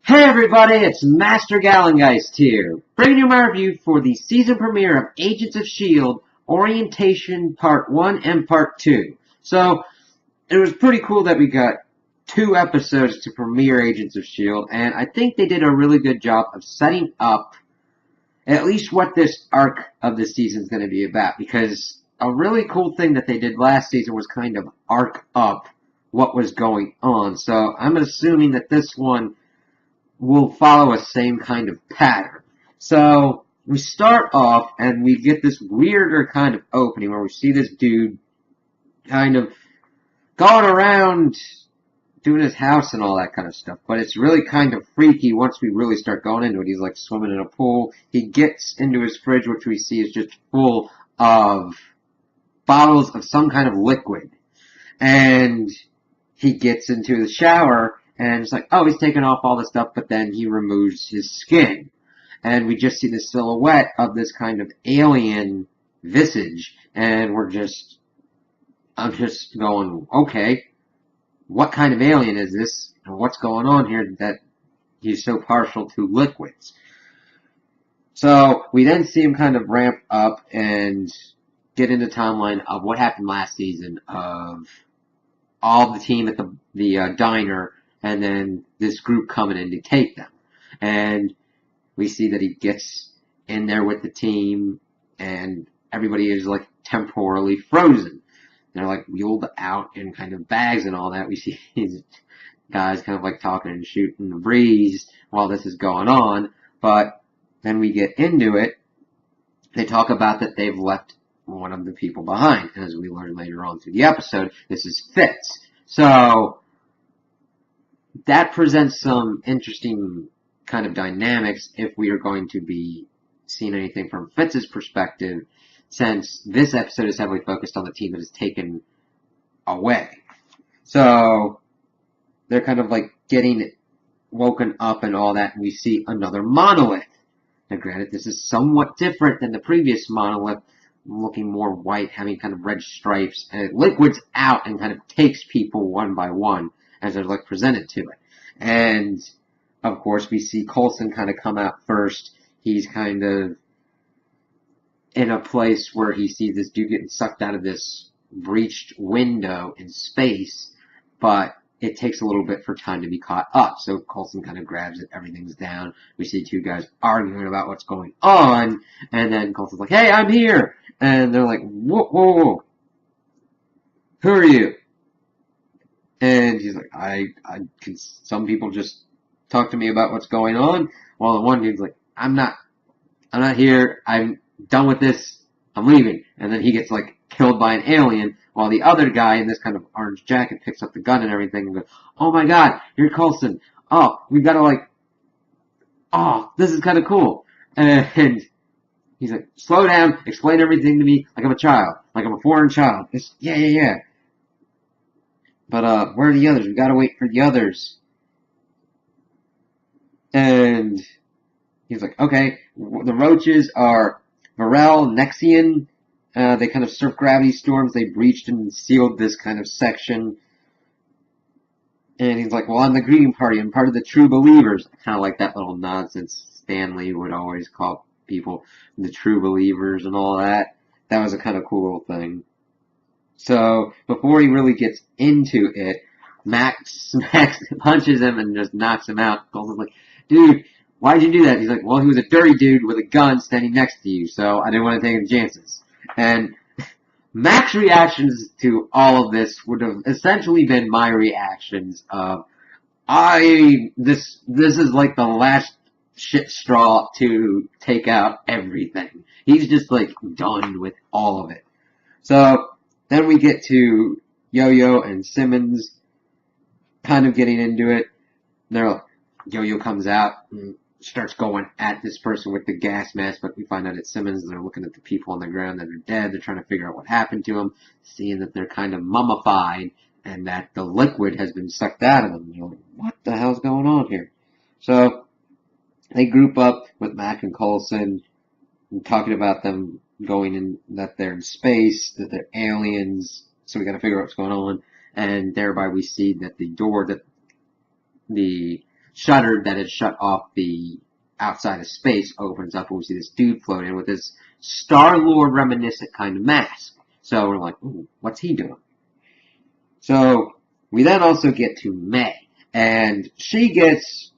Hey everybody, it's Master Gallengeist here, bringing you my review for the season premiere of Agents of S.H.I.E.L.D. Orientation Part 1 and Part 2. So, it was pretty cool that we got 2 episodes to premiere Agents of S.H.I.E.L.D., and I think they did a really good job of setting up at least what this arc of the season is going to be about, because a really cool thing that they did last season was kind of arc up what was going on. So, I'm assuming that this one will follow a same kind of pattern. So we start off and we get this weirder kind of opening where we see this dude kind of going around doing his house and all that kind of stuff. But it's really kind of freaky once we really start going into it. He's like swimming in a pool. He gets into his fridge, which we see is just full of bottles of some kind of liquid. And he gets into the shower and it's like, oh, he's taking off all this stuff, but then he removes his skin. And we just see the silhouette of this kind of alien visage. And I'm just going, okay, what kind of alien is this? And what's going on here that he's so partial to liquids? So we then see him kind of ramp up and get into the timeline of what happened last season of all the team at the diner, and then this group coming in to take them. And we see that he gets in there with the team, and everybody is like temporarily frozen. They're like wheeled out in kind of bags and all that. We see these guys kind of like talking and shooting the breeze while this is going on. But then we get into it. They talk about that they've left one of the people behind. And as we learn later on through the episode, this is Fitz. So that presents some interesting kind of dynamics if we are going to be seeing anything from Fitz's perspective, since this episode is heavily focused on the team that is taken away. So they're kind of like getting woken up and all that, and we see another monolith. Now granted, this is somewhat different than the previous monolith, looking more white, having kind of red stripes, and it liquids out and kind of takes people one by one as they're like presented to it. And of course we see Coulson kind of come out first. He's kind of in a place where he sees this dude getting sucked out of this breached window in space, but it takes a little bit for time to be caught up. So Coulson kind of grabs it, everything's down. We see 2 guys arguing about what's going on, and then Coulson's like, hey, I'm here! And they're like, whoa, whoa, whoa. Who are you? And he's like, some people just talk to me about what's going on, while the one dude's like, I'm not here, I'm done with this, I'm leaving. And then he gets like killed by an alien, while the other guy in this kind of orange jacket picks up the gun and everything and goes, oh my god, you're Coulson. Oh, we gotta this is kinda cool. And he's like, slow down, explain everything to me like I'm a child, like I'm a foreign child. It's, yeah. But, where are the others? We gotta wait for the others. And he's like, okay, the roaches are Varel, Nexian. They kind of surf gravity storms. They breached and sealed this kind of section. And he's like, well, I'm the Green Party. I'm part of the True Believers. Kind of like that little nonsense Stanley would always call people the True Believers and all that. That was a kind of cool thing. So, before he really gets into it, Max punches him and just knocks him out. Coulson's like, dude, why'd you do that? He's like, well, he was a dirty dude with a gun standing next to you, so I didn't want to take any chances. And Max's reactions to all of this would have essentially been my reactions of, this is like the last shit straw to take out everything. He's just like done with all of it. So, then we get to Yo-Yo and Simmons kind of getting into it. Yo-Yo comes out and starts going at this person with the gas mask, but we find out it's Simmons. They're looking at the people on the ground that are dead. They're trying to figure out what happened to them, seeing that they're kind of mummified and that the liquid has been sucked out of them. You're like, what the hell's going on here? So they group up with Mac and Coulson and talking about them going in, that they're in space, that they're aliens, so we gotta figure out what's going on. And thereby we see that the door that the shutter that had shut off the outside of space opens up, and we see this dude floating with this Star-Lord reminiscent kind of mask. So we're like, ooh, what's he doing? So we then also get to May, and she gets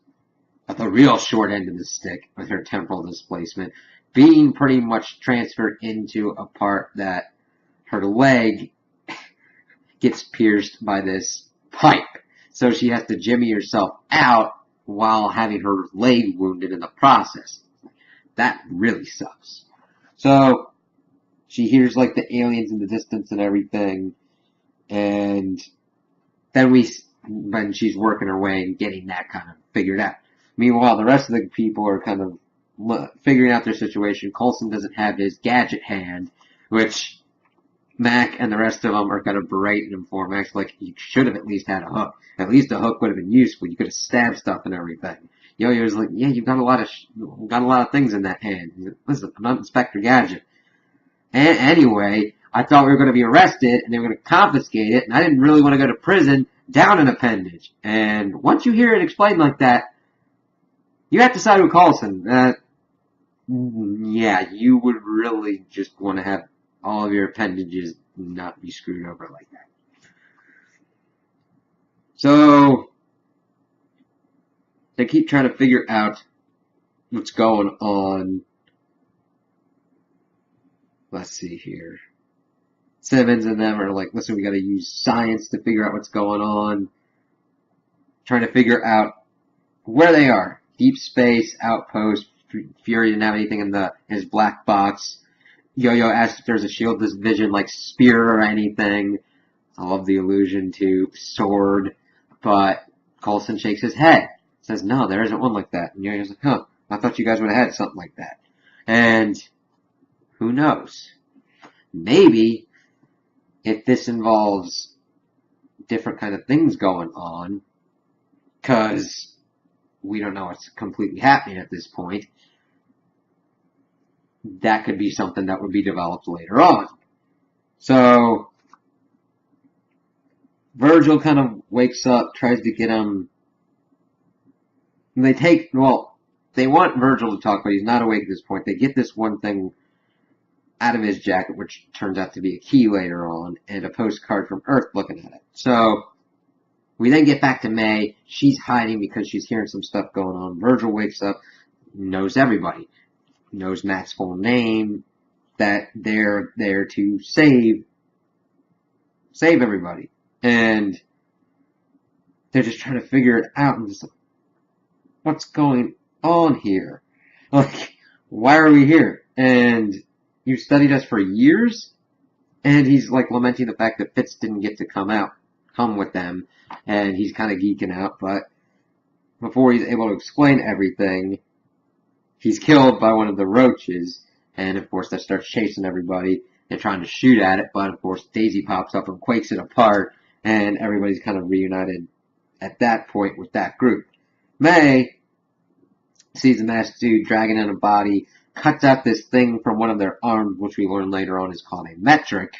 the real short end of the stick with her temporal displacement, being pretty much transferred into a part that her leg gets pierced by this pipe. So she has to jimmy herself out while having her leg wounded in the process. That really sucks. So she hears like the aliens in the distance and everything, and then when she's working her way and getting that kind of figured out. Meanwhile, the rest of the people are kind of figuring out their situation. Coulson doesn't have his gadget hand, which Mac and the rest of them are kind of berating him for. Mac's like, you should have at least had a hook. At least a hook would have been useful. You could have stabbed stuff and everything. Yo-Yo's like, yeah, you've got a lot of things in that hand. He's like, listen, I'm not Inspector Gadget. And anyway, I thought we were going to be arrested and they were going to confiscate it, and I didn't really want to go to prison. Down an appendage. And once you hear it explained like that, you have to side with Coulson. Yeah, you would really just want to have all of your appendages not be screwed over like that. So they keep trying to figure out what's going on. Let's see here. Simmons and them are like, listen, we gotta use science to figure out what's going on. Trying to figure out where they are. Deep space, outpost. Fury didn't have anything in his black box. Yo-Yo asked if there's a shield division like spear or anything. I love the allusion to sword, but Coulson shakes his head. Says, no, there isn't one like that. And Yo-Yo's like, huh, I thought you guys would have had something like that. And who knows? Maybe if this involves different kind of things going on, because we don't know what's completely happening at this point, that could be something that would be developed later on. So Virgil kind of wakes up, tries to get him. And they want Virgil to talk, but he's not awake at this point. They get this one thing out of his jacket, which turns out to be a key later on, and a postcard from Earth looking at it. So we then get back to May. She's hiding because she's hearing some stuff going on. Virgil wakes up, knows everybody, knows Matt's full name, that they're there to save everybody. And they're just trying to figure it out and just like, what's going on here? Like, why are we here? And you studied us for years? And he's like lamenting the fact that Fitz didn't get to come with them. And he's kind of geeking out, but before he's able to explain everything, he's killed by one of the roaches. And of course that starts chasing everybody. They're trying to shoot at it, but of course Daisy pops up and quakes it apart. And everybody's kind of reunited at that point with that group. May sees a masked dude dragging in a body, cuts out this thing from one of their arms, which we learn later on is called a metric,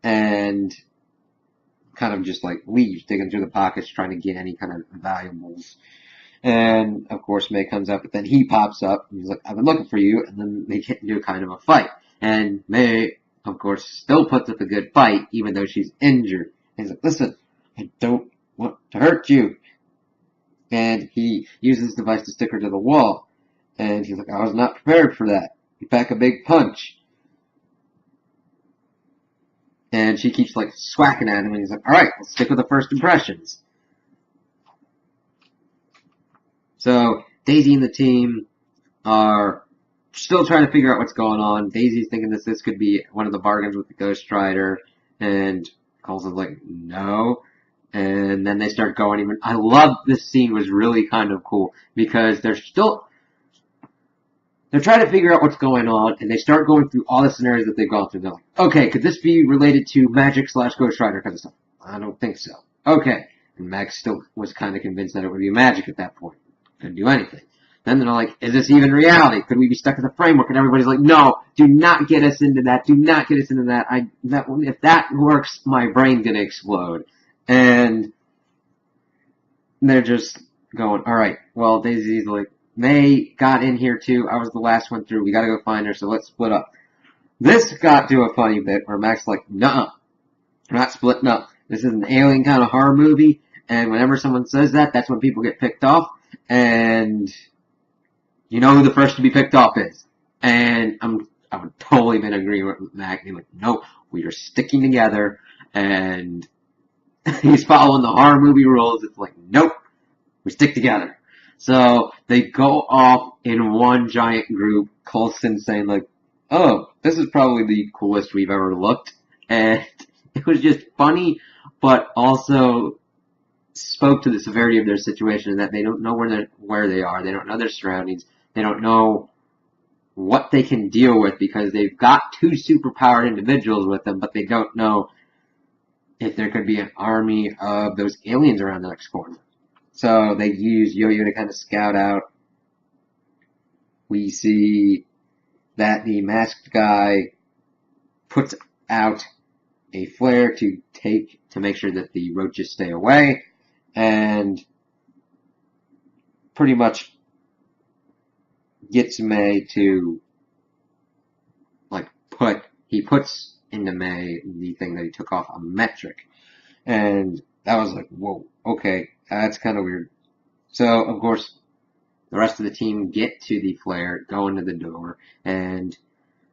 and kind of just like leaves, digging through the pockets, trying to get any kind of valuables. And of course May comes up, but then he pops up and he's like, I've been looking for you, and then they get into kind of a fight. And May, of course, still puts up a good fight, even though she's injured. And he's like, listen, I don't want to hurt you. And he uses this device to stick her to the wall. And he's like, I was not prepared for that. You pack a big punch. And she keeps like swacking at him, and he's like, alright, let's stick with the first impressions. So Daisy and the team are still trying to figure out what's going on. Daisy's thinking this could be one of the bargains with the Ghost Rider, and Coulson's like, no. And then they start going even. I love this scene, was really kind of cool because they're trying to figure out what's going on, and they start going through all the scenarios that they've gone through. They're like, okay, could this be related to magic/Ghost Rider kind of stuff? I don't think so. Okay. And Max still was kind of convinced that it would be magic at that point. Couldn't do anything. Then they're like, is this even reality? Could we be stuck in the framework? And everybody's like, no, do not get us into that. Do not get us into that. If that works, my brain's gonna explode. And they're just going, alright, well, Daisy's like, May got in here too. I was the last one through. We gotta go find her, so let's split up. This got to a funny bit where Mac's like, nuh-uh, we're not splitting up. This is an alien kind of horror movie, and whenever someone says that, that's when people get picked off, and you know who the first to be picked off is. And I've totally been agreeing with Mac. He's like, no, we are sticking together, and he's following the horror movie rules. It's like, nope, we stick together. So they go off in one giant group. Coulson saying like, oh, this is probably the coolest we've ever looked. And it was just funny, but also spoke to the severity of their situation and that they don't know where they are. They don't know their surroundings. They don't know what they can deal with because they've got two superpowered individuals with them, but they don't know if there could be an army of those aliens around the next corner. So they use Yo-Yo to kind of scout out. We see that the masked guy puts out a flare to make sure that the roaches stay away, and pretty much gets May to he puts into May the thing that he took off a metric, and that was like, whoa, okay, that's kind of weird. So of course the rest of the team get to the flare, go into the door, and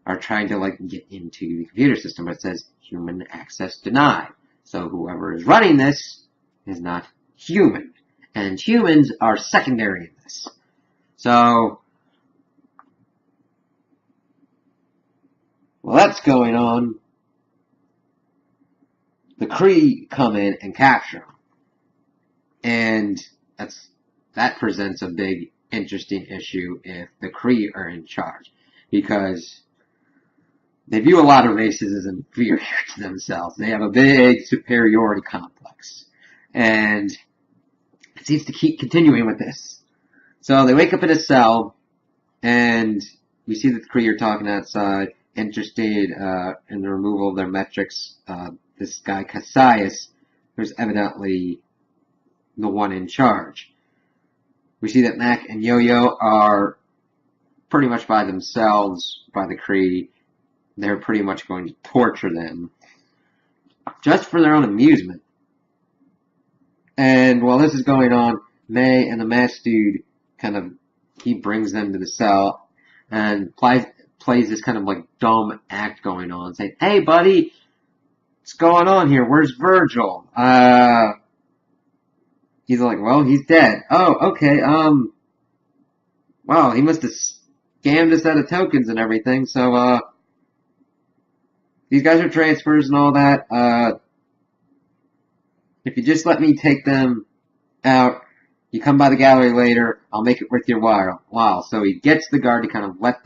are trying to get into the computer system, but it says human access denied. So whoever is running this is not human, and humans are secondary in this. So while that's going on, the Kree come in and capture them. And that presents a big, interesting issue if the Kree are in charge. Because they view a lot of races as inferior to themselves. They have a big superiority complex. And it seems to keep continuing with this. So they wake up in a cell, and we see that the Kree are talking outside, interested in the removal of their metrics. This guy, Cassius, who's evidently the one in charge. We see that Mac and Yo-Yo are pretty much by themselves, by the Kree. They're pretty much going to torture them, just for their own amusement. And while this is going on, May and the masked dude he brings them to the cell, and plays this kind of dumb act going on, saying, hey buddy, what's going on here? Where's Virgil? He's like, well, he's dead. Oh, okay, wow, he must have scammed us out of tokens and everything, so, these guys are transfers and all that, if you just let me take them out, you come by the gallery later, I'll make it worth your while. So he gets the guard to kind of let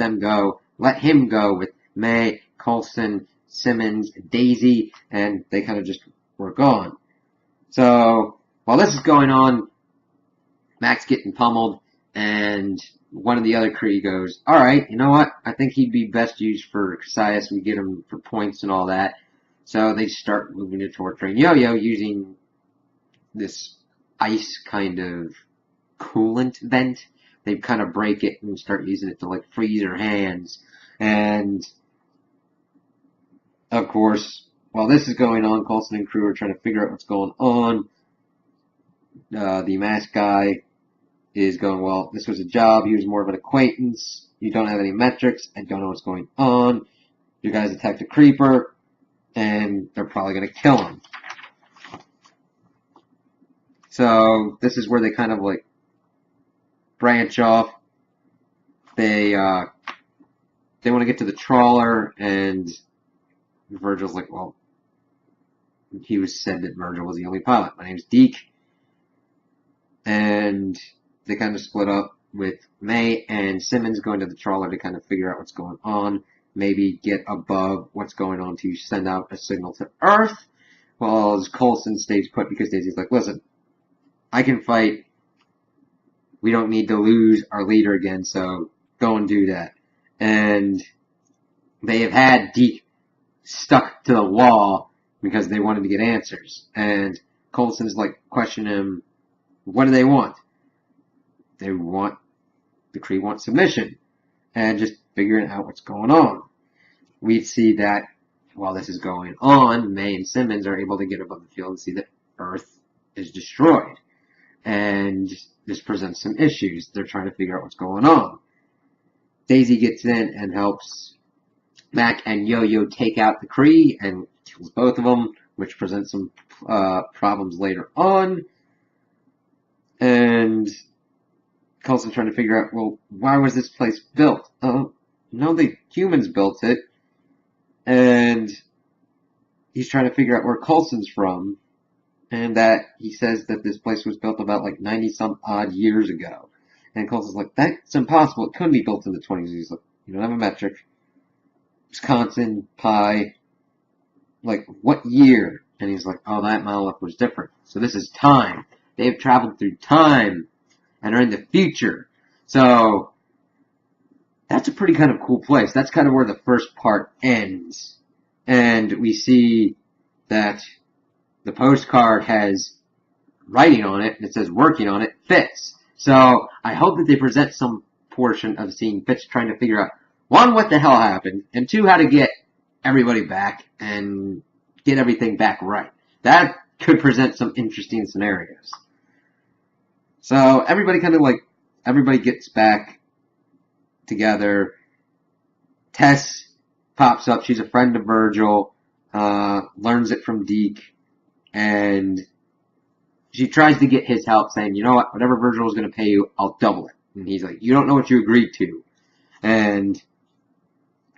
him go with May, Coulson, Simmons, Daisy, and they kind of just were gone. So while this is going on, Mac's getting pummeled, and one of the other Kree goes, alright, you know what? I think he'd be best used for Cassius. We get him for points and all that. So they start moving to torturing Yo-Yo using this ice kind of coolant vent. They kind of break it and start using it to freeze her hands. And of course, while this is going on, Coulson and crew are trying to figure out what's going on. The masked guy is going, well, this was a job. He was more of an acquaintance. You don't have any metrics. I don't know what's going on. You guys attacked a creeper, and they're probably going to kill him. So this is where they kind of branch off. They want to get to the trawler, and Virgil's like, well, he said that Virgil was the only pilot. My name's Deke. And they kind of split up with May and Simmons going to the trawler to kind of figure out what's going on. Maybe get above what's going on to send out a signal to Earth. While Coulson stays put because Daisy's like, listen, I can fight. We don't need to lose our leader again, so go and do that. And they have had Deke stuck to the wall because they wanted to get answers. And Coulson's questioning him, what do they want? the Kree want submission and just figuring out what's going on. We see that while this is going on, May and Simmons are able to get above the field and see that Earth is destroyed. And this presents some issues. They're trying to figure out what's going on. Daisy gets in and helps Mac and Yo-Yo take out the Kree and kills both of them, which presents some problems later on. And Coulson's trying to figure out, well, why was this place built? No, the humans built it. And he's trying to figure out where Coulson's from. And that he says that this place was built about like 90-some odd years ago. And Coulson's like, that's impossible. It couldn't be built in the 20s. He's like, you don't have a metric. Wisconsin, Pi, like, what year? And he's like, oh, that monolith was different. So this is time. They've traveled through time and are in the future. So that's a pretty kind of cool place. That's kind of where the first part ends. And we see that the postcard has writing on it, and it says working on it, Fitz. So I hope that they present some portion of seeing Fitz trying to figure out, one, what the hell happened, and two, how to get everybody back and get everything back right. That could present some interesting scenarios. So everybody everybody gets back together. Tess pops up. She's a friend of Virgil, learns it from Deke, and she tries to get his help, saying, you know what, whatever Virgil is going to pay you, I'll double it. And he's like, you don't know what you agreed to. And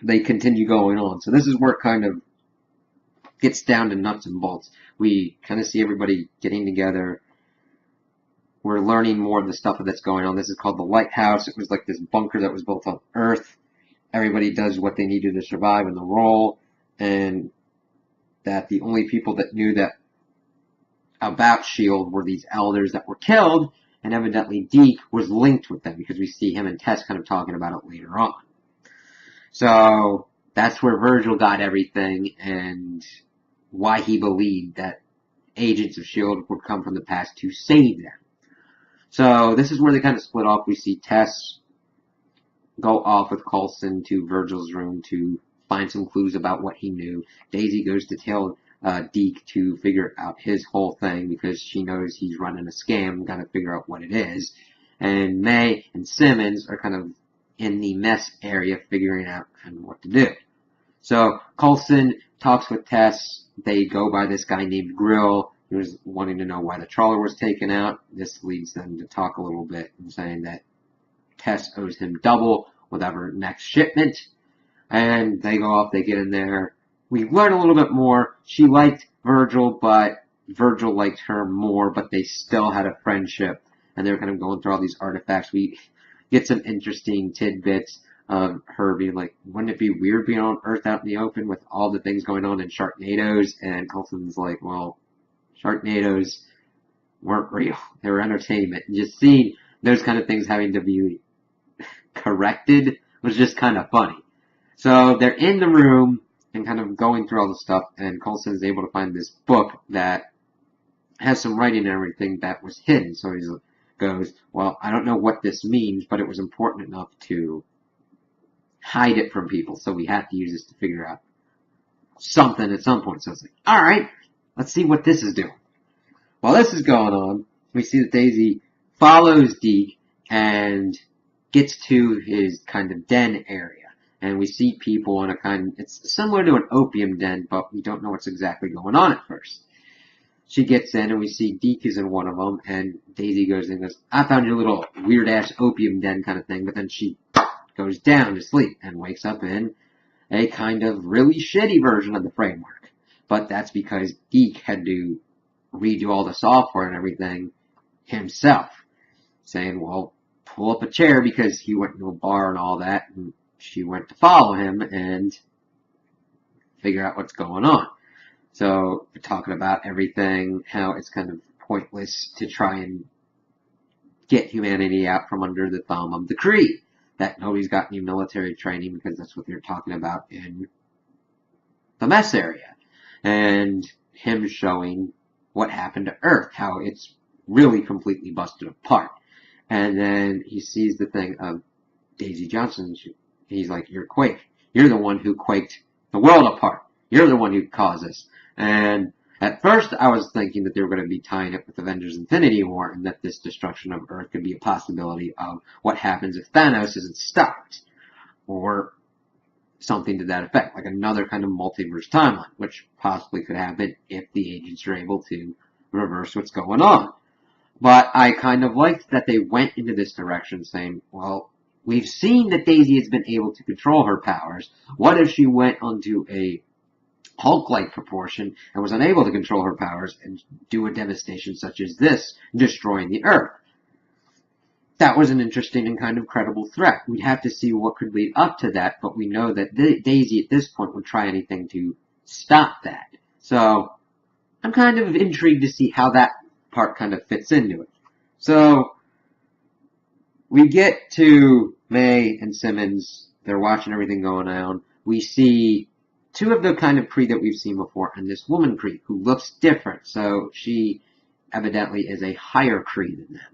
they continue going on. So this is where it kind of gets down to nuts and bolts. We kind of see everybody getting together. We're learning more of the stuff that's going on. This is called the Lighthouse. It was like this bunker that was built on Earth. Everybody does what they need to survive in the role. And that the only people that knew that about S.H.I.E.L.D. were these elders that were killed, and evidently Deke was linked with them because we see him and Tess kind of talking about it later on. So that's where Virgil got everything and why he believed that agents of S.H.I.E.L.D. would come from the past to save them. So this is where they kind of split off. We see Tess go off with Coulson to Virgil's room to find some clues about what he knew. Daisy goes to tell Deke to figure out his whole thing because she knows he's running a scam and got to figure out what it is. And May and Simmons are kind of in the mess area figuring out kind of what to do. So Coulson talks with Tess. They go by this guy named Grill, who was wanting to know why the trawler was taken out. This leads them to talk a little bit and saying that Tess owes him double with our next shipment. And they go off, they get in there. We learn a little bit more. She liked Virgil, but Virgil liked her more, but they still had a friendship. And they were kind of going through all these artifacts. We get some interesting tidbits of her being like, wouldn't it be weird being on Earth out in the open with all the things going on in Sharknadoes? And Coulson's like, well, Sharknadoes weren't real. They were entertainment. And just seeing those kind of things having to be corrected was just kind of funny. So they're in the room and kind of going through all the stuff, and Coulson is able to find this book that has some writing and everything that was hidden. So he goes, well, I don't know what this means, but it was important enough to hide it from people, so we have to use this to figure out something at some point. So it's like, alright, let's see what this is doing. While this is going on, we see that Daisy follows Deke and gets to his kind of den area. And we see people in a it's similar to an opium den, but we don't know what's exactly going on at first. She gets in and we see Deke is in one of them, and Daisy goes in and goes, I found your little weird-ass opium den kind of thing, but then she goes down to sleep and wakes up in a kind of really shitty version of the framework. But that's because Deke had to redo all the software and everything himself, saying, well, pull up a chair because he went to a bar and all that, and she went to follow him and figure out what's going on. So we're talking about everything, how it's kind of pointless to try and get humanity out from under the thumb of the Kree. That nobody's got any military training because that's what they're talking about in the mess area. And him showing what happened to Earth, how it's really completely busted apart. And then he sees the thing of Daisy Johnson. He's like, "You're Quake. You're the one who quaked the world apart. You're the one who caused this." And at first, I was thinking that they were going to be tying it with Avengers Infinity War, and that this destruction of Earth could be a possibility of what happens if Thanos isn't stopped, or something to that effect, like another kind of multiverse timeline, which possibly could happen if the agents are able to reverse what's going on. But I kind of liked that they went into this direction, saying, well, we've seen that Daisy has been able to control her powers. What if she went onto a Hulk-like proportion and was unable to control her powers and do a devastation such as this, destroying the Earth? That was an interesting and kind of credible threat. We'd have to see what could lead up to that, but we know that Daisy at this point would try anything to stop that. So I'm kind of intrigued to see how that part kind of fits into it. So we get to May and Simmons. They're watching everything going on. We see two of the kind of Kree that we've seen before, and this woman Kree who looks different. So she evidently is a higher Kree than them.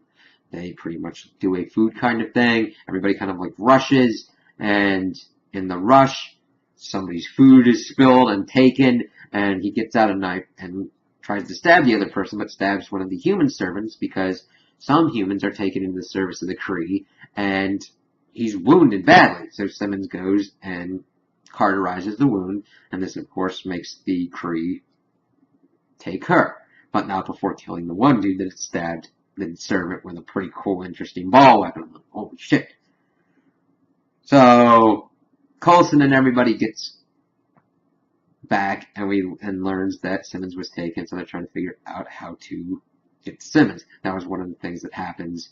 They pretty much do a food kind of thing. Everybody kind of like rushes, and in the rush, somebody's food is spilled and taken, and he gets out a knife and tries to stab the other person, but stabs one of the human servants because some humans are taken into the service of the Kree, and he's wounded badly. So Simmons goes and cauterizes the wound, and this, of course, makes the Kree take her, but not before killing the one dude that stabbed the servant with a pretty cool, interesting ball weapon. Holy shit. So Coulson and everybody gets back, and learns that Simmons was taken, so they're trying to figure out how to get to Simmons. That was one of the things that happens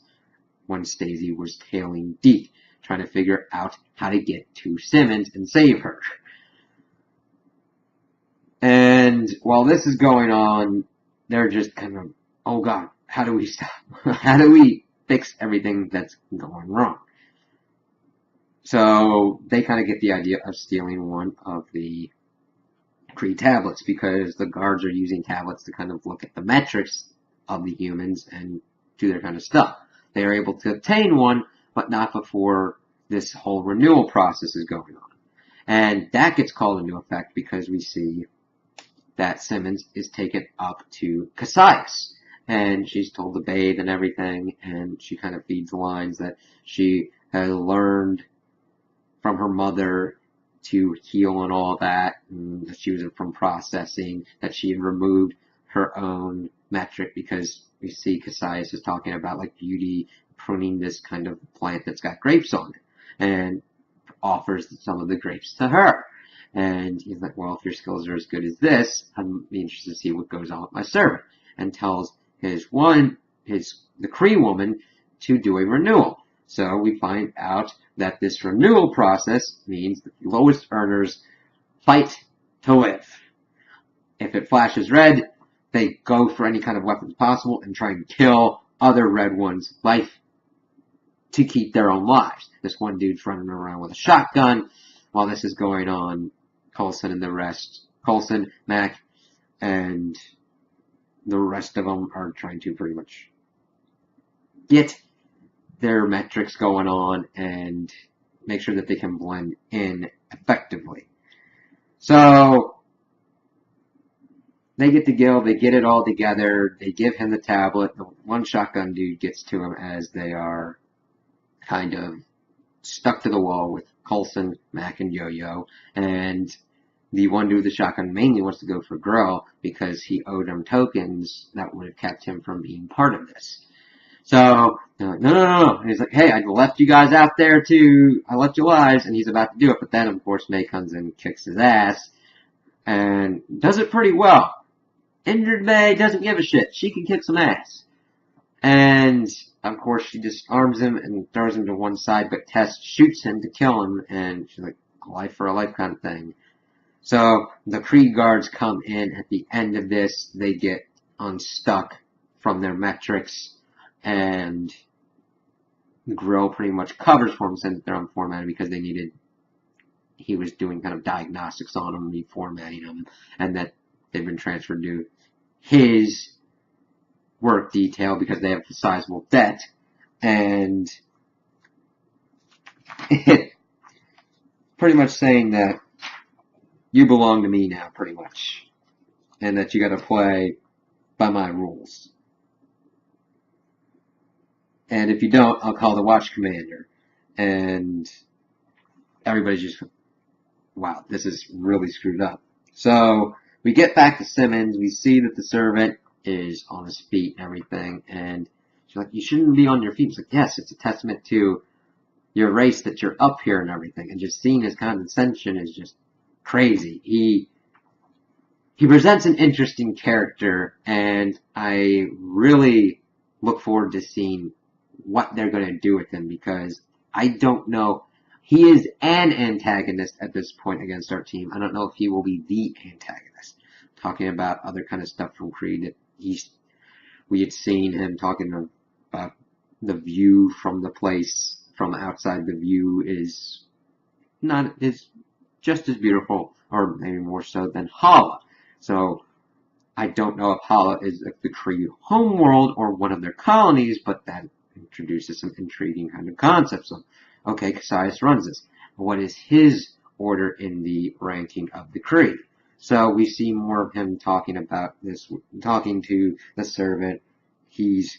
when Stacey was tailing Deke, trying to figure out how to get to Simmons and save her. And while this is going on, they're just kind of, oh god, how do we stop? How do we fix everything that's going wrong? So they kind of get the idea of stealing one of the Kree tablets, because the guards are using tablets to kind of look at the metrics of the humans and do their kind of stuff. They are able to obtain one, but not before this whole renewal process is going on. And that gets called into effect because we see that Simmons is taken up to Cassius, and she's told to bathe and everything, and she kind of feeds lines that she has learned from her mother to heal and all that, and that she was from processing, that she had removed her own metric, because we see Cassius is talking about like beauty, pruning this kind of plant that's got grapes on it, and offers some of the grapes to her. And he's like, well, if your skills are as good as this, I'm interested to see what goes on with my servant. And tells the Kree woman to do a renewal. So we find out that this renewal process means that the lowest earners fight to live. If it flashes red, they go for any kind of weapons possible and try and kill other red ones' life to keep their own lives. This one dude's running around with a shotgun. While this is going on, Coulson, Mac, and the rest of them are trying to pretty much get their metrics going on and make sure that they can blend in effectively. So they get to Gil, they get it all together, they give him the tablet. The one shotgun dude gets to him as they are kind of stuck to the wall with Coulson, Mac, and Yo-Yo, and the one dude with the shotgun mainly wants to go for Grull because he owed him tokens that would have kept him from being part of this. So, they're like, no. And he's like, hey, I left you guys out there too. I left you lives, and he's about to do it. But then, of course, May comes in and kicks his ass and does it pretty well. Injured May doesn't give a shit. She can kick some ass. And, of course, she just arms him and throws him to one side, but Tess shoots him to kill him, and she's like, a life for a life kind of thing. So, the Kree guards come in at the end of this. They get unstuck from their metrics, and Grill pretty much covers for them since they're unformatted because he was doing kind of diagnostics on them, reformatting them, and that they've been transferred to his work detail because they have a sizable debt. and it pretty much saying that you belong to me now, pretty much, and that you got to play by my rules. And if you don't, I'll call the watch commander. And everybody's just, wow, this is really screwed up. So we get back to Simmons. We see that the servant is on his feet and everything. And she's like, you shouldn't be on your feet. He's like, yes, it's a testament to your race that you're up here and everything. And just seeing his condescension is just crazy. He presents an interesting character, and I really look forward to seeing what they're going to do with him, because I don't know. He is an antagonist at this point against our team. I don't know if he will be the antagonist. Talking about other kind of stuff from Creed that we had seen him talking about the view from the place from outside. The view is just as beautiful, or maybe more so, than Hala. So I don't know if Hala is the Creed homeworld or one of their colonies, but that introduces some intriguing kind of concepts. So, okay, Cassius runs this. What is his order in the ranking of the Creed? So we see more of him talking about this, talking to the servant. He's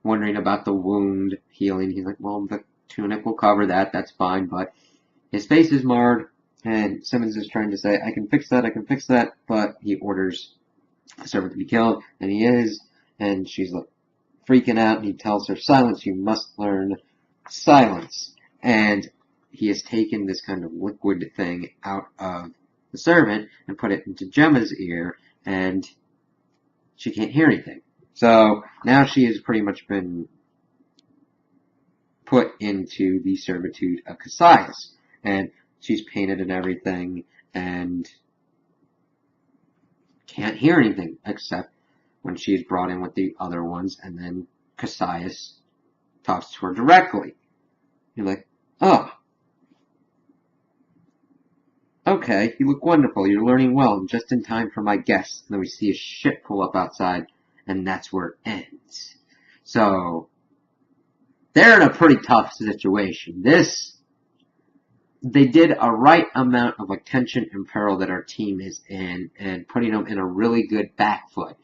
wondering about the wound healing. He's like, well, the tunic will cover that. That's fine, but his face is marred. And Simmons is trying to say, I can fix that, but he orders the servant to be killed, and he is, and she's like freaking out, and he tells her, silence, you must learn silence. And he has taken this kind of liquid thing out of the servant and put it into Gemma's ear, and she can't hear anything. So now she has pretty much been put into the servitude of Cassius, and she's painted and everything, and can't hear anything except when she's brought in with the other ones, and then Cassius talks to her directly. You're like, oh, okay, you look wonderful, you're learning well, and just in time for my guests. And then we see a ship pull up outside, and that's where it ends. So they're in a pretty tough situation. They did a right amount of tension and peril that our team is in, and putting them in a really good back foot.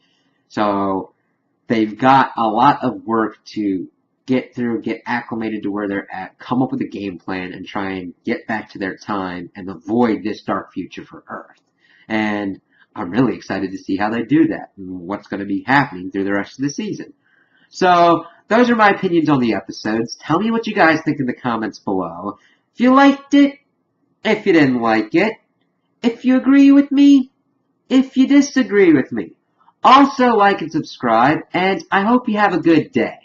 So they've got a lot of work to get through, get acclimated to where they're at, come up with a game plan, and try and get back to their time and avoid this dark future for Earth. And I'm really excited to see how they do that and what's going to be happening through the rest of the season. So those are my opinions on the episodes. Tell me what you guys think in the comments below. If you liked it, if you didn't like it, if you agree with me, if you disagree with me. Also like and subscribe, and I hope you have a good day.